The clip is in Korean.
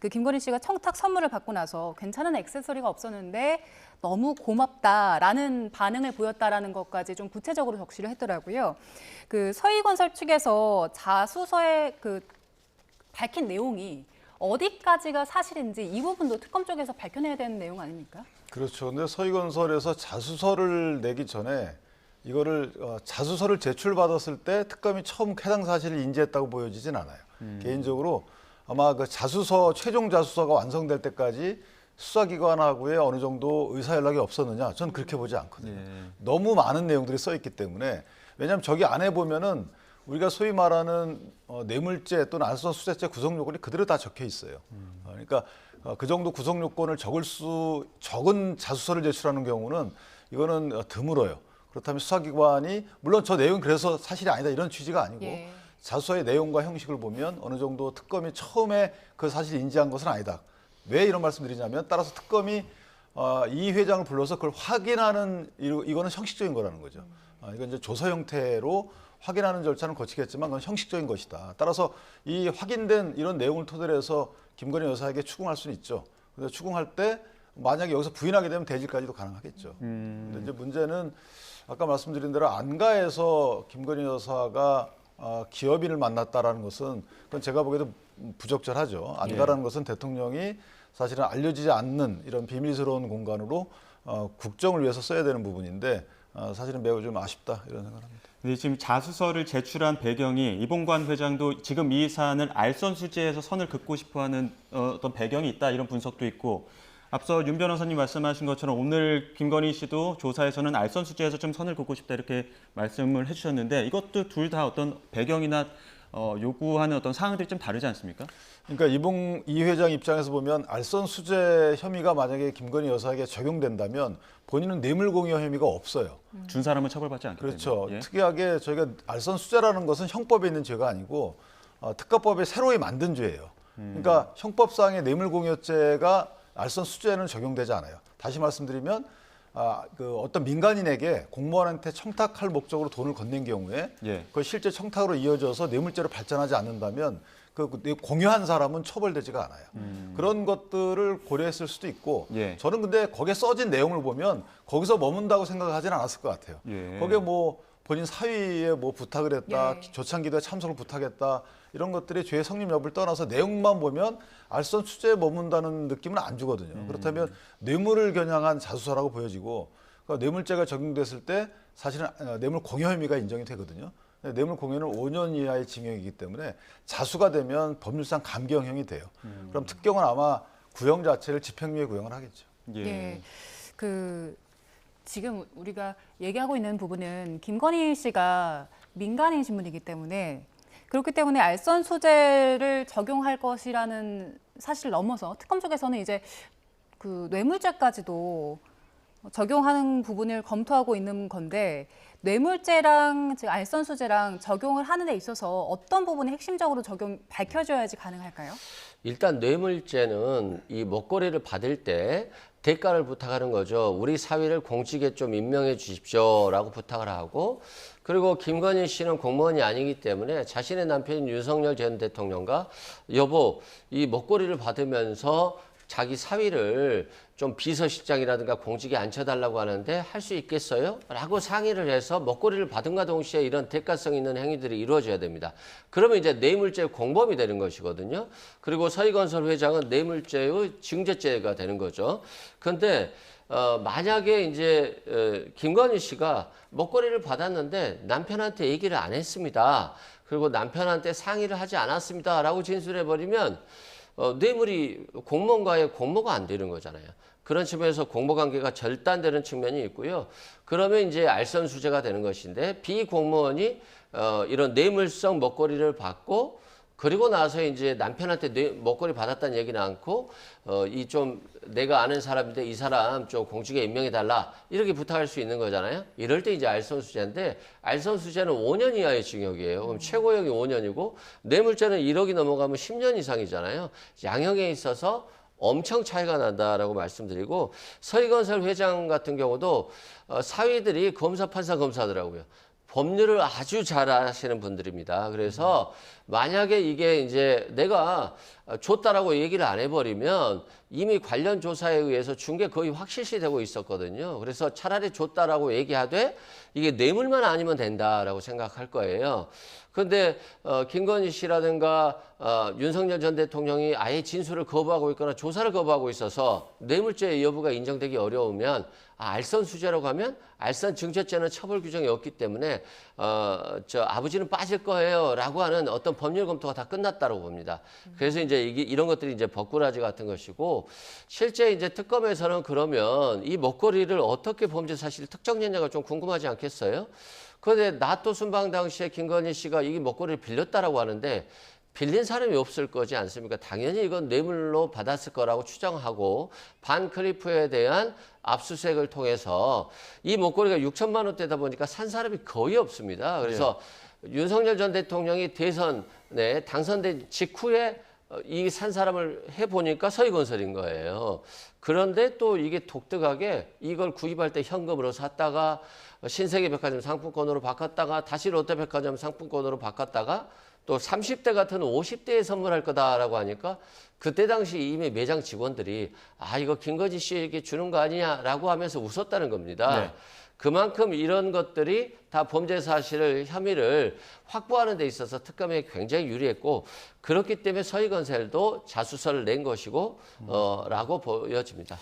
그 김건희 씨가 청탁 선물을 받고 나서 괜찮은 액세서리가 없었는데 너무 고맙다라는 반응을 보였다라는 것까지 좀 구체적으로 적시를 했더라고요. 그 서희건설 측에서 자수서에 그 밝힌 내용이 어디까지가 사실인지 이 부분도 특검 쪽에서 밝혀내야 되는 내용 아닙니까? 그렇죠. 근데 서희건설에서 자수서를 내기 전에 이거를 자수서를 제출받았을 때 특검이 처음 해당 사실을 인지했다고 보여지진 않아요. 개인적으로 아마 그 자수서 최종 자수서가 완성될 때까지 수사기관하고의 어느 정도 의사 연락이 없었느냐? 저는 그렇게 보지 않거든요. 너무 많은 내용들이 써 있기 때문에 왜냐하면 저기 안에 보면은 우리가 소위 말하는 뇌물죄 또는 알선수재죄 구성 요건이 그대로 다 적혀 있어요. 그러니까 그 정도 구성 요건을 적은 자수서를 제출하는 경우는 이거는 드물어요. 그렇다면 수사기관이 물론 저 내용이 그래서 사실이 아니다 이런 취지가 아니고 예. 자수서의 내용과 형식을 보면 어느 정도 특검이 처음에 그 사실을 인지한 것은 아니다. 왜 이런 말씀드리냐면 따라서 특검이 이 회장을 불러서 그걸 확인하는 이거는 형식적인 거라는 거죠. 이건 이제 조서 형태로 확인하는 절차는 거치겠지만 그건 형식적인 것이다. 따라서 이 확인된 이런 내용을 토대로 해서 김건희 여사에게 추궁할 수는 있죠. 그래서 추궁할 때 만약에 여기서 부인하게 되면 대질까지도 가능하겠죠. 근데 이제 문제는 아까 말씀드린 대로 안가에서 김건희 여사가 기업인을 만났다라는 것은 그건 제가 보기에도 부적절하죠. 안가라는 것은 대통령이 사실은 알려지지 않는 이런 비밀스러운 공간으로 국정을 위해서 써야 되는 부분인데 사실은 매우 좀 아쉽다 이런 생각을 합니다. 네, 지금 자수서를 제출한 배경이 이봉관 회장도 지금 이 사안을 알선수재에서 선을 긋고 싶어하는 어떤 배경이 있다 이런 분석도 있고 앞서 윤 변호사님 말씀하신 것처럼 오늘 김건희 씨도 조사에서는 알선수재에서 좀 선을 긋고 싶다 이렇게 말씀을 해주셨는데 이것도 둘 다 어떤 배경이나 요구하는 어떤 사항들이 좀 다르지 않습니까? 그러니까 이 회장 입장에서 보면 알선수재 혐의가 만약에 김건희 여사에게 적용된다면 본인은 뇌물공여 혐의가 없어요. 준 사람은 처벌받지 않기 때문에. 그렇죠. 예. 특이하게 저희가 알선수재라는 것은 형법에 있는 죄가 아니고 특가법에 새로이 만든 죄예요. 그러니까 형법상의 뇌물공여죄가 알선수재는 적용되지 않아요. 다시 말씀드리면 그 어떤 민간인에게 공무원한테 청탁할 목적으로 돈을 건넨 경우에 예. 그 실제 청탁으로 이어져서 뇌물죄로 발전하지 않는다면 그 공여한 사람은 처벌되지가 않아요. 그런 것들을 고려했을 수도 있고 예. 저는 근데 거기에 써진 내용을 보면 거기서 머문다고 생각하지는 않았을 것 같아요. 예. 거기에 뭐 본인 사위에 뭐 부탁을 했다, 예. 조창기도에 참석을 부탁했다 이런 것들이 죄의 성립 여부를 떠나서 내용만 보면 알선수재에 머문다는 느낌은 안 주거든요. 그렇다면 뇌물을 겨냥한 자수서라고 보여지고 그러니까 뇌물죄가 적용됐을 때 사실은 뇌물 공여 혐의가 인정이 되거든요. 뇌물 공여는 5년 이하의 징역이기 때문에 자수가 되면 법률상 감경형이 돼요. 그럼 특경은 아마 구형 자체를 집행유예 구형을 하겠죠. 예. 예. 그 지금 우리가 얘기하고 있는 부분은 김건희 씨가 민간인 신분이기 때문에 그렇기 때문에 알선수재를 적용할 것이라는 사실을 넘어서 특검 쪽에서는 이제 그 뇌물죄까지도 적용하는 부분을 검토하고 있는 건데 뇌물죄랑 즉 알선수재랑 적용을 하는 데 있어서 어떤 부분이 핵심적으로 밝혀져야지 가능할까요? 일단 뇌물죄는 이 먹거리를 받을 때 대가를 부탁하는 거죠. 우리 사위를 공직에 좀 임명해 주십시오라고 부탁을 하고 그리고 김건희 씨는 공무원이 아니기 때문에 자신의 남편인 윤석열 전 대통령과 여보 이 먹거리를 받으면서 자기 사위를 좀 비서실장이라든가 공직에 앉혀달라고 하는데 할 수 있겠어요? 라고 상의를 해서 먹거리를 받은과 동시에 이런 대가성 있는 행위들이 이루어져야 됩니다. 그러면 이제 뇌물죄 공범이 되는 것이거든요. 그리고 서희건설 회장은 뇌물죄의 징계죄가 되는 거죠. 그런데 만약에 이제 김건희 씨가 먹거리를 받았는데 남편한테 얘기를 안 했습니다. 그리고 남편한테 상의를 하지 않았습니다라고 진술해버리면 뇌물이 공무원과의 공모가 안 되는 거잖아요. 그런 측면에서 공모관계가 절단되는 측면이 있고요. 그러면 이제 알선수재가 되는 것인데 비공무원이 이런 뇌물성 먹거리를 받고 그리고 나서 이제 남편한테 먹거리 받았다는 얘기는 않고 이 좀 내가 아는 사람인데 이 사람 좀 공직에 임명해 달라 이렇게 부탁할 수 있는 거잖아요. 이럴 때 이제 알선수재인데 알선수재는 5년 이하의 징역이에요. 그럼 최고형이 5년이고 뇌물죄는 1억이 넘어가면 10년 이상이잖아요. 양형에 있어서 엄청 차이가 난다라고 말씀드리고 서희건설 회장 같은 경우도 사위들이 검사, 판사, 검사더라고요. 법률을 아주 잘 아시는 분들입니다. 그래서 만약에 이게 이제 내가 줬다라고 얘기를 안 해버리면 이미 관련 조사에 의해서 준 게 거의 확실시되고 있었거든요. 그래서 차라리 줬다라고 얘기하되 이게 뇌물만 아니면 된다라고 생각할 거예요. 그런데 김건희 씨라든가 윤석열 전 대통령이 아예 진술을 거부하고 있거나 조사를 거부하고 있어서 뇌물죄의 여부가 인정되기 어려우면 알선수재라고 하면 알선 증죄죄는 처벌 규정이 없기 때문에 아버지는 빠질 거예요라고 하는 어떤 법률 검토가 다 끝났다고 봅니다. 그래서 이제 이런 것들이 이제 벅구라지 같은 것이고 실제 이제 특검에서는 그러면 이 먹거리를 어떻게 범죄 사실 특정했냐가 좀 궁금하지 않겠어요? 그런데 나토 순방 당시에 김건희 씨가 이 먹거리를 빌렸다라고 하는데 빌린 사람이 없을 거지 않습니까? 당연히 이건 뇌물로 받았을 거라고 추정하고 반클리프에 대한 압수수색을 통해서 이 먹거리가 6천만 원대다 보니까 산 사람이 거의 없습니다. 그래서 윤석열 전 대통령이 대선에 당선된 직후에 이 산 사람을 해보니까 서희건설인 거예요. 그런데 또 이게 독특하게 이걸 구입할 때 현금으로 샀다가 신세계백화점 상품권으로 바꿨다가 다시 롯데백화점 상품권으로 바꿨다가 또 30대 같은 50대에 선물할 거다라고 하니까 그때 당시 이미 매장 직원들이 이거 김건희 씨에게 주는 거 아니냐라고 하면서 웃었다는 겁니다. 네. 그만큼 이런 것들이 다 범죄 사실을 혐의를 확보하는 데 있어서 특검에 굉장히 유리했고 그렇기 때문에 서희건설도 자수서를 낸 것이고 라고 보여집니다.